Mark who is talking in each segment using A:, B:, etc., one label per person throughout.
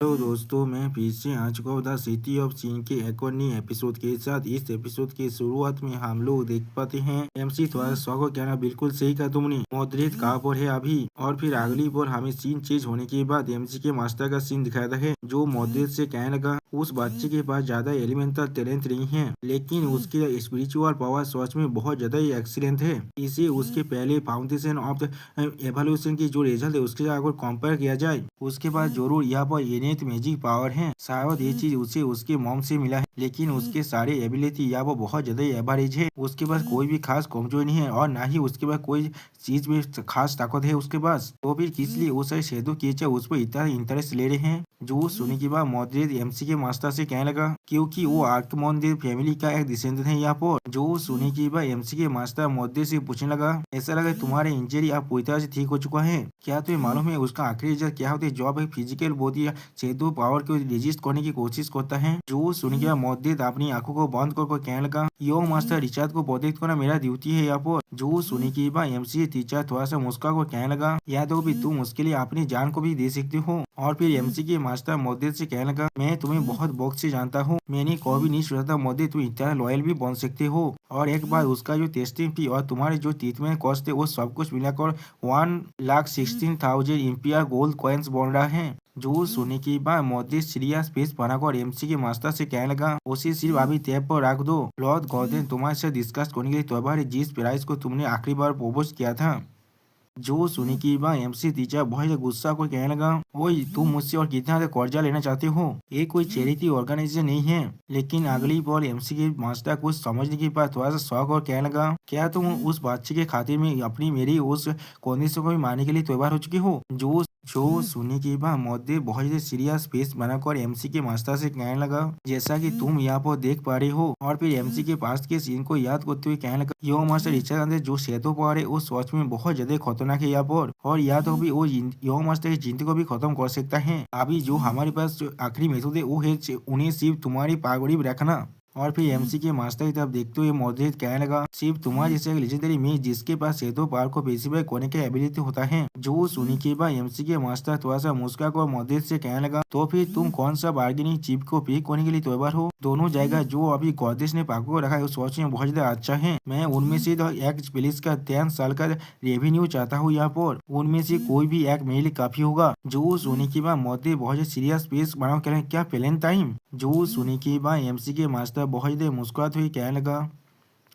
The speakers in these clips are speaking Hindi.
A: हेलो दोस्तों, मैं फिर से आ चुका हूँ द सिटी ऑफ चीन के एक और नए एपिसोड के साथ। इस एपिसोड की शुरुआत में हम लोग देख पाते हैं एमसी थोड़ा शौक को कहना बिल्कुल सही कहा तुमने। मॉडरेट कहाँ पर है अभी। और फिर अगली बार हमें सीन चेंज होने के बाद एमसी के मास्टर का सीन दिखाया है, जो मॉडरेट से कहने लगा उस बच्चे के पास ज्यादा एलिमेंटल टैलेंट नहीं है, लेकिन उसके स्पिरिचुअल पावर सच में बहुत ज्यादा ही एक्सीलेंट है। इसे उसके पहले फाउंडेशन ऑफ एवोल्यूशन की जो रिजल्ट है उसके साथ अगर कंपेयर किया जाए, उसके बाद जरूर यहाँ पर इनेट मैजिक पावर है। शायद ये चीज उसे उसके मॉम से मिला है, लेकिन उसके सारे एबिलिटी यहाँ पर बहुत ज्यादा एवरेज है। उसके पास कोई भी खास कमजोरी नहीं है और ना ही उसके पास कोई चीज में खास ताकत है उसके पास। तो फिर किस लिए वो सारे शेदो कीचर उस पर इतना इंटरेस्ट ले रहे हैं। जो सुनने के बाद मॉडरेट एमसी के मास्टर से कहने लगा क्योंकि वो आर्कमोंडे फैमिली का एक डिसेंडेंट है यहाँ पर। जो सुनने के बाद एमसी के मास्टर मॉडरेट से पूछने लगा ऐसा लगा तुम्हारे इंजरी अब पूरी तरह से ठीक हो चुका है। क्या तुम्हें मालूम है उसका आखिरी रिजल्ट क्या होता है? जॉब एक फिजिकल बॉडी या शेदो पावर को रेजिस्ट करने की कोशिश करता है। जो सुन के मॉडरेट अपनी आंखों को बंद कर कहने लगा यो मास्टर रिचार्ड को प्रोटेक्ट करना मेरा ड्यूटी है यहाँ पर। जो सुनी के बाद एमसी टीचर थोड़ा सा मुस्कुरा कर कहने लगा या तो भी तुम उसके लिए अपनी जान को भी दे सकते हो। और फिर एमसी के मास्टर मॉडरेट से कहने लगा मैं तुम्हें बहुत वक्त से जानता हूँ, मैंने कभी नहीं सोचा था मॉडरेट तुम इतना लॉयल भी बन सकते हो। और एक बार उसका जो टेस्टिंग फी और तुम्हारे जो ट्रीटमेंट कॉस्ट है वो सब कुछ मिलाकर 1,16,000 इंपियर गोल्ड कॉइन्स बन रहा है। जो सुनने के बाद मॉडरेट सीरियस फेस बनाकर एमसी के मास्टर से कहने लगा उसे सिर्फ अभी टैब पर रख दो। लॉर्ड गॉर्डन तुम्हारे साथ डिस्कस करने के लिए तैयार है जिस प्राइस को तुमने आखिरी बार प्रपोज किया था। जो सुनी की बात एमसी टीचर बहुत गुस्सा को कहने लगा ओए तुम मुझसे और कितना कर्जा लेना चाहते हो? ये कोई चैरिटी ऑर्गेनाइजेशन नहीं है। लेकिन अगली बार एमसी के मास्टर कुछ समझने के बाद थोड़ा सा शौक और कहने लगा क्या तुम उस बच्चे के खातिर में अपनी मेरी उस कंडीशन को भी मानने के लिए तैयार हो चुके हो? जो सुनने के बाद मॉडरेट बहुत ही सीरियस फेस बनाकर एमसी के मास्टर से कहने लगा जैसा कि तुम यहाँ पर देख पा रहे हो। और फिर एमसी के पास के सीन को याद करते हुए कहने लगा यो मास्टर रिचार्ड जो शेदो पावर है वो सच में बहुत ज्यादा खतरनाक है यहाँ पर। और या तो भी वो यो मास्टर की जिंदगी को भी खत्म कर सकता है। अभी जो हमारे पास जो आखिरी मेथड है वो है उन्हें सिर्फ तुम्हारी पागड़ी में रखना। और फिर एमसी के मास्टर की तरफ देखते हुए मॉडरेट कहने लगा सिर्फ तुम्हारे जैसे एक लेजेंडरी में जिसके पास शेदो पावर को पेशिफाई करने की एबिलिटी होता है। जो सुनी के बाद एमसी के मास्टर थोड़ा सा मुस्कुरा कर मॉडरेट से कहने लगा तो फिर तुम कौन सा बार्गेनिंग चिप को पिक करने के लिए तैयार हो? दोनों जगह जो अभी गॉर्डेस ने पाको को रखा है उस सोच में बहुत ज्यादा अच्छा है। मैं उनमें से एक पुलिस का 10 साल का रेवेन्यू चाहता हूँ यहाँ पर। उनमें से कोई भी एक मेरे लिए काफी होगा। जो सुनी के बाद मॉडरेट बहुत सीरियस फेस बनाओ कह क्या प्लेन टाइम। जो सुनी के बाद एमसी के मास्टर बहुत ज्यादा मुस्कुराते हुए कहने लगा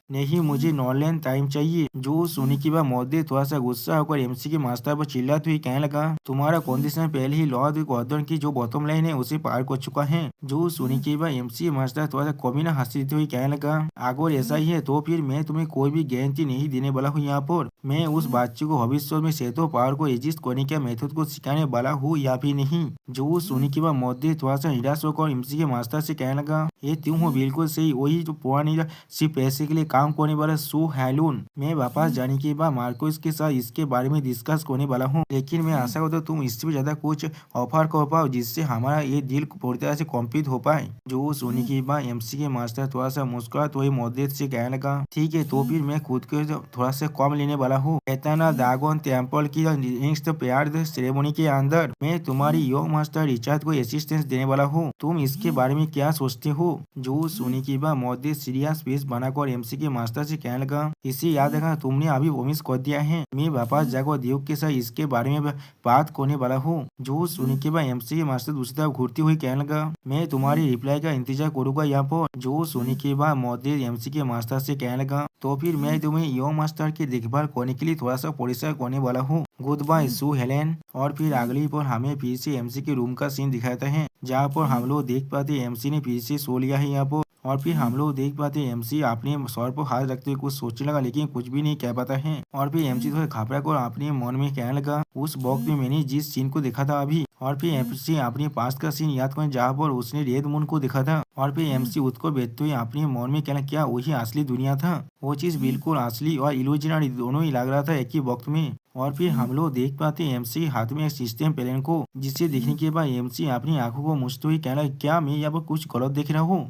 A: नहीं मुझे नॉर्लैंड टाइम चाहिए। जो सुनी की बात मॉडरेट थोड़ा सा गुस्सा होकर एमसी के मास्टर पर चिल्लाते हुए कहने लगा तुम्हारा कंडीशन पहले ही लॉर्ड गॉर्डन की जो बॉटम लाइन है उसे पार कर चुका है। जो सुनी की बात एमसी मास्टर थोड़ा सा कमीना हंसी देते हुए कहने लगा अगर ऐसा ही है तो फिर मैं तुम्हें कोई भी गारंटी नहीं देने वाला हूँ यहाँ पर। मैं उस बच्चे को भविष्य में सेतो पावर को एजिस्ट करने के मेथड को सिखाने वाला हूँ या भी नहीं। जो सुनी की बात मॉडरेट थोड़ा सा निराश होकर एमसी के मास्टर से कहने लगा ये तुम हो बिल्कुल सही, वही जो पुरानी सिर्फ पैसे के लिए काम करने वाला सो हैलून। मैं वापस जाने के बाद मार्कोस के साथ इसके बारे में डिस्कस करने वाला हूँ, लेकिन मैं आशा करता हूँ तुम इससे भी ज्यादा कुछ ऑफर कर पाओ जिससे हमारा ये डील पूरी तरह से कंप्लीट हो पाए। जो सोने के बाद एमसी के मास्टर थोड़ा सा मुस्कुरा तो मॉडरेट से कहने लगा ठीक है तो फिर मैं खुद को थोड़ा सा कम लेने वाला हूँ। एतना ड्रैगन टेम्पल की नेक्स्ट प्रेयर सेरेमनी के अंदर मैं तुम्हारी योग मास्टर रिचार्ड को असिस्टेंस देने वाला हूँ। तुम इसके बारे में क्या सोचते हो? जो सुनी के बाद मॉडरेट सीरियस फेस बनाकर एमसी के मास्टर से कहने लगा इसे याद रखना तुमने अभी वॉमिस कर दिया है। मैं वापस जाकर देव के साथ इसके बारे में बात करने वाला हूँ। जो सुनी के बाद एमसी के मास्टर दूसरी तरफ घूरती हुई कहने लगा मैं तुम्हारी रिप्लाई का इंतजार करूंगा यहाँ पर। जो सुनी के बाद मॉडरेट एमसी के मास्टर से कहने लगा तो फिर मैं तुम्हें यो मास्टर की देखभाल करने के लिए थोड़ा सा परिश्रम करने वाला हूँ। गुड बाय सू हेलेन। और फिर अगली पर हमें फिर से एमसी के रूम का सीन दिखाता है जहाँ पर हम लोग देख पाते एमसी ने फिर से सो लिया है यहाँ पर। और फिर हम लोग देख पाते एमसी अपने सर पर हाथ रखते हुए कुछ सोचने लगा लेकिन कुछ भी नहीं कह पाता है। और फिर एमसी थोड़ा घबरा कर अपने मन में कहने लगा उस बॉक्स में मैंने जिस सीन को देखा था अभी। और फिर एमसी अपने पास का सीन याद कर जहाँ पर उसने रेड मून को देखा था। और फिर एमसी उसको बैठते हुए अपने मन में कहना क्या वही असली दुनिया था? वो चीज बिल्कुल असली और इल्यूजनरी दोनों ही लग रहा था एक ही वक्त में। और फिर हम लोग देख पाते एमसी के हाथ में एक सिस्टम प्लेन को, जिसे देखने के बाद एमसी अपनी आंखों को मूंछते हुए कहना क्या मैं यहाँ पर कुछ गलत देख रहा हूँ?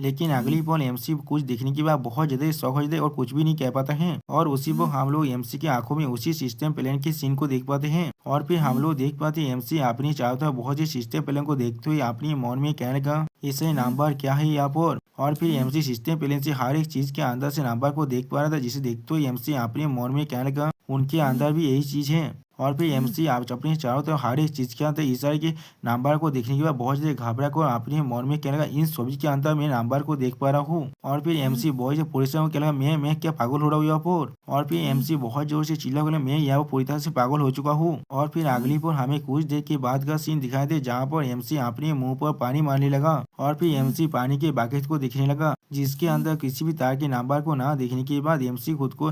A: लेकिन अगली पल एमसी कुछ देखने के बाद बहुत ज्यादा शौक हो जाते हैं और कुछ भी नहीं कह पाता है। और उसी वो हम लोग एमसी की आंखों में उसी सिस्टम प्लान के सीन को देख पाते हैं। और फिर हम लोग देख पाते हैं एमसी अपनी चारों तरफ बहुत ही सिस्टम प्लान को देखते हुए अपनी मन में कहने लगा इससे नंबर क्या है यहाँ पर। और फिर एमसी सिस्टम प्लान से हर एक चीज के अंदर से नंबर को देख पा रहा था, जिसे देखते हुए एमसी अपने मन में कहने लगा उनके अंदर भी यही चीज है। और फिर एमसी आप अपने चारों तरफ हर एक चीज के अंदर इस तरह के नंबर को देखने के बाद बहुत ज्यादा घबरा कर अपने मन में कहने लगा इन सभी के अंदर मैं नंबर को देख पा रहा हूँ। और फिर एमसी बहुत से परेशान होकर कहने लगा मैं क्या पागल हो रहा हूँ यहाँ पर। और फिर एमसी बहुत जोर से चिल्ला कर मैं यहाँ पर पूरी तरह से पागल हो चुका हूँ। और फिर अगली पर हमें कुछ देर के बाद का सीन दिखाई दे जहाँ पर एमसी अपने मुंह पर पानी मारने लगा। और फिर एमसी पानी के बकेट को देखने लगा जिसके अंदर किसी भी तरह के नंबर को ना देखने के बाद एमसी खुद को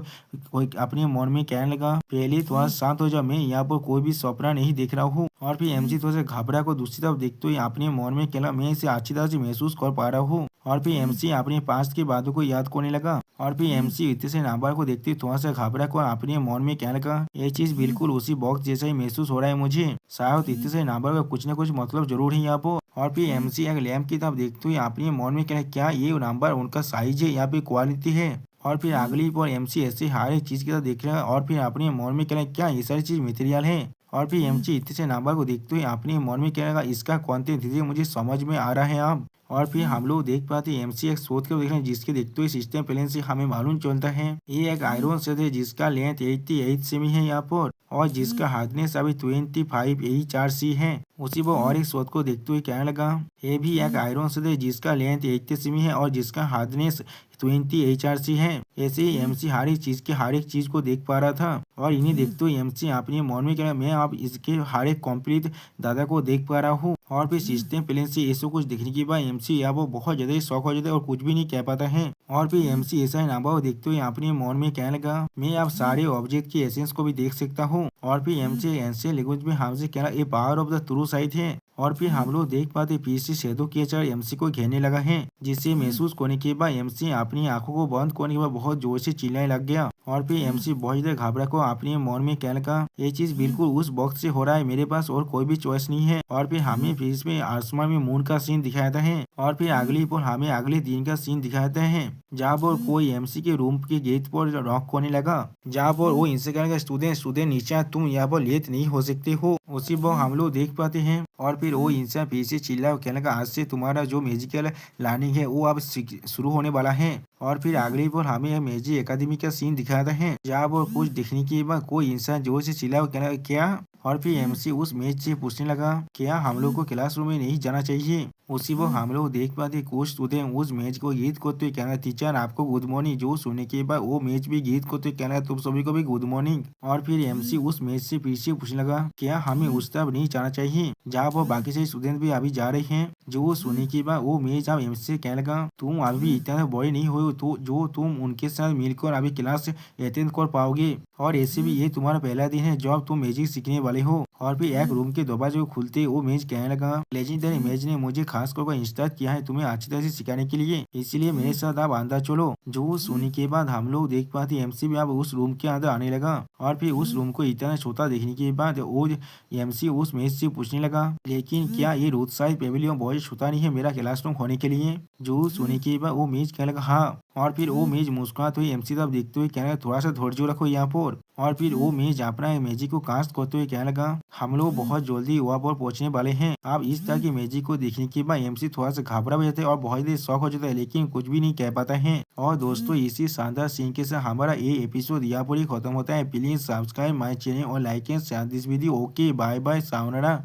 A: अपने मन में कहने लगा पहले थोड़ा शांत हो जाओ, मैं यहाँ पर कोई भी सपना नहीं देख रहा हूँ। और फिर एमसी थोड़ा सा घबरा को दूसरी तरफ देखते हुए अपने मन में कहला मैं इसे अच्छी तरह से महसूस कर पा रहा हूँ। और फिर एमसी अपने पास्ट की बातों को याद करने लगा। और फिर एमसी इतने से नंबर को देखते थोड़ा सा घबरा कर अपने मन में कहने लगा ये चीज बिल्कुल उसी बॉक्स जैसा ही महसूस हो रहा है मुझे, शायद इतने से नंबर का कुछ न कुछ मतलब जरूर है यहाँ पर। और फिर एमसी एक लैंप की तरफ देखते हुए अपने मन में कहना क्या ये नंबर उनका साइज है या फिर क्वालिटी है। और फिर अगली पर एमसी ऐसे हर एक चीज की तरफ देख रहा है और फिर अपने मन में कहना क्या ये सारी चीज मटेरियल है। और फिर एमसी इतने से नंबर को देखते हुए अपने मन में कहेगा इसका कंटेंट धीरे मुझे समझ में आ रहा है अब। और फिर हम लोग देख पाते हैं एमसी एक शोध को देख रहे हैं जिसके देखते हुए सिस्टम प्लान से हमें मालूम चलता है ये एक आयरन शेड है जिसका लेंथ 88 सेमी है यहाँ पर और जिसका हार्डनेस अभी 25 HRC है। उसी वो और एक शोध को देखते हुए कहने लगा ये भी एक आयरन शेड है जिसका लेंथ 80 सेमी है और जिसका हार्डनेस 20 HRC है। ऐसे ही एमसी हर एक चीज को देख पा रहा था। और इन्हें देखते हुए एमसी अपने मन में कह मैं अब इसके हर एक कंप्लीट दादा को देख पा रहा हूँ। और फिर सिस्टम प्लान से ऐसा कुछ देखने के बाद एमसी या वो बहुत ज्यादा शौक हो जाता है और कुछ भी नहीं कह पाता है। और फिर एमसी ऐसा नंबर को देखते हुए अपने मन में कहने लगा मैं अब सारे ऑब्जेक्ट की एसेंस को भी देख सकता हूँ। और फिर एमसी एंशियंट लैंग्वेज में हमसे कहना ये power of the true site है। और फिर हम लोग देख पाते पीछे शैडो कैचर एमसी को घेरने लगा है जिसे महसूस करने के बाद एमसी अपनी आंखों को बंद करने के बाद बहुत जोर से चिल्लाने लग गया। और फिर एमसी बहुत ज्यादा घबरा को अपने मन में कहने लगा ये चीज बिल्कुल उस बॉक्स से हो रहा है, मेरे पास और कोई भी चॉइस नहीं है। और फिर हमें फिर में आसमान में मून का सीन दिखाता है। और फिर अगली पर हमें अगले दिन का सीन दिखाता है जहाँ पर कोई एमसी के रूम के गेट पर रॉक करने लगा जहाँ पर वो इनसे कहेगा स्टूडेंट नीचे तुम यहाँ पर लेट नहीं हो सकते हो। उसी पर हम लोग देख पाते हैं। और फिर वो इंसान पीछे चिल्ला कहने लगा आज से तुम्हारा जो म्यूजिकल लर्निंग है वो अब शुरू होने वाला है। और फिर अगली बार हमें मैजिक एकेडमी का सीन दिखाता है जहाँ पर कुछ दिखने के बाद कोई इंसान जोर से चिल्ला कहने लगा क्या। और फिर एमसी उस मेज से पूछने लगा क्या हम लोग को क्लासरूम में नहीं जाना चाहिए। उसी वो हम लोग देख पाते कुछ स्टूडेंट उस मेज को गीत करते हुए कहना टीचर आपको गुड मॉर्निंग, जो सुनने के बाद वो मेज भी गीत करते हुए कहना तुम सभी को भी गुड मॉर्निंग। और फिर एमसी उस मेज से पीछे पूछने लगा क्या हमें उस तरफ नहीं जाना चाहिए जहाँ पर बाकी से स्टूडेंट भी अभी जा रहे हैं। जो सुनने के बाद वो मेज अब एमसी से कहने लगा तुम अभी इतना बड़े नहीं हो तो जो तुम उनके साथ मिलकर अभी क्लास अटेंड कर पाओगे और ऐसे भी ये तुम्हारा पहला दिन है जब तुम मैजिक सीखने वाले हो। और फिर एक रूम के दरवाजे को खुलते वो मेज कहने लगा लेजेंडरी मेज ने मुझे खास कर इंस्टार्ट किया है तुम्हें अच्छी तरह से सिखाने के लिए, इसलिए मेरे साथ आप अंदर चलो। जो सुनने के बाद हम लोग देख पाते एमसी भी अब उस रूम के अंदर आने लगा। और फिर उस रूम को इतना छोटा देखने के बाद वो एमसी उस मेज से पूछने लगा लेकिन क्या ये रोड साइड पेविलियन बहुत छोटा नहीं है मेरा क्लासरूम होने के लिए। जो सुनने के बाद वो मेज कहने लगा हाँ। और फिर वो मेज मुस्कुराते हुए एमसी तरफ देखते हुए कहने लगा थोड़ा सा धैर्य रखो यहाँ पर। और फिर वो मेज अपना मैजिक को कास्ट करते हुए कहने लगा हम लोग बहुत जल्दी वहाँ पर पहुंचने वाले हैं। अब इस तरह की मैजिक को देखने के बाद एमसी थोड़ा सा घबरा हो जाता है और बहुत ही शौक हो जाता है लेकिन कुछ भी नहीं कह पाता है। और दोस्तों इसी शानदार सीन के साथ हमारा ये एपिसोड यहाँ पर ही खत्म होता है। प्लीज सब्सक्राइब माई चैनल और like and share this video. Okay bye bye सावनारा।